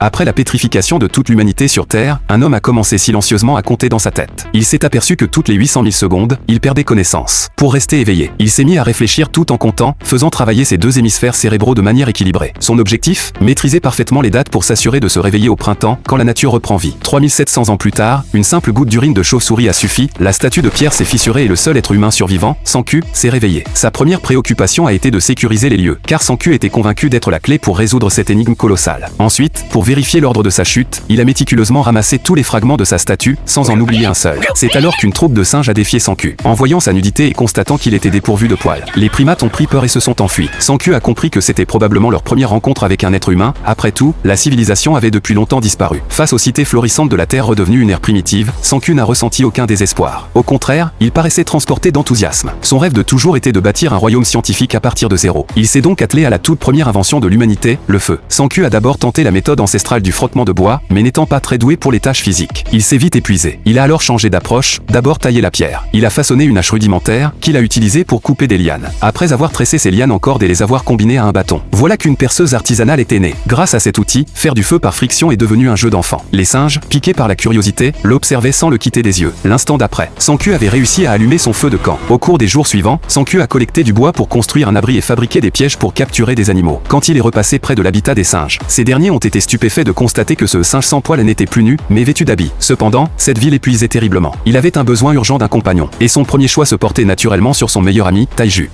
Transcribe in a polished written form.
Après la pétrification de toute l'humanité sur Terre, un homme a commencé silencieusement à compter dans sa tête. Il s'est aperçu que toutes les 800 000 secondes, il perdait connaissance. Pour rester éveillé, il s'est mis à réfléchir tout en comptant, faisant travailler ses deux hémisphères cérébraux de manière équilibrée. Son objectif, maîtriser parfaitement les dates pour s'assurer de se réveiller au printemps, quand la nature reprend vie. 3700 ans plus tard, une simple goutte d'urine de chauve-souris a suffi, la statue de pierre s'est fissurée et le seul être humain survivant, Sanku, s'est réveillé. Sa première préoccupation a été de sécuriser les lieux, car Sanku était convaincu d'être la clé pour résoudre cette énigme colossale. Ensuite, pour vérifier l'ordre de sa chute, il a méticuleusement ramassé tous les fragments de sa statue, sans en oublier un seul. C'est alors qu'une troupe de singes a défié Sanku. En voyant sa nudité et constatant qu'il était dépourvu de poils, les primates ont pris peur et se sont enfuis. Sanku a compris que c'était probablement leur première rencontre avec un être humain. Après tout, la civilisation avait depuis longtemps disparu. Face aux cités florissantes de la Terre redevenues une ère primitive, Sanku n'a ressenti aucun désespoir. Au contraire, il paraissait transporté d'enthousiasme. Son rêve de toujours était de bâtir un royaume scientifique à partir de zéro. Il s'est donc attelé à la toute première invention de l'humanité, le feu. Sanku a d'abord tenté la méthode ancestrale du frottement de bois, mais n'étant pas très doué pour les tâches physiques. Il s'est vite épuisé. Il a alors changé d'approche, d'abord taillé la pierre. Il a façonné une hache rudimentaire, qu'il a utilisée pour couper des lianes. Après avoir tressé ces lianes en cordes et les avoir combinées à un bâton, voilà qu'une perceuse artisanale était née. Grâce à cet outil, faire du feu par friction est devenu un jeu d'enfant. Les singes, piqués par la curiosité, l'observaient sans le quitter des yeux. L'instant d'après, Sanku avait réussi à allumer son feu de camp. Au cours des jours suivants, Sanku a collecté du bois pour construire un abri et fabriquer des pièges pour capturer des animaux. Quand il est repassé près de l'habitat des singes, ces derniers ont été stupéfaits de constater que ce singe sans poil n'était plus nu, mais vêtu d'habits. Cependant, cette vie l'épuisait terriblement. Il avait un besoin urgent d'un compagnon, et son premier choix se portait naturellement sur son meilleur ami, Taiju.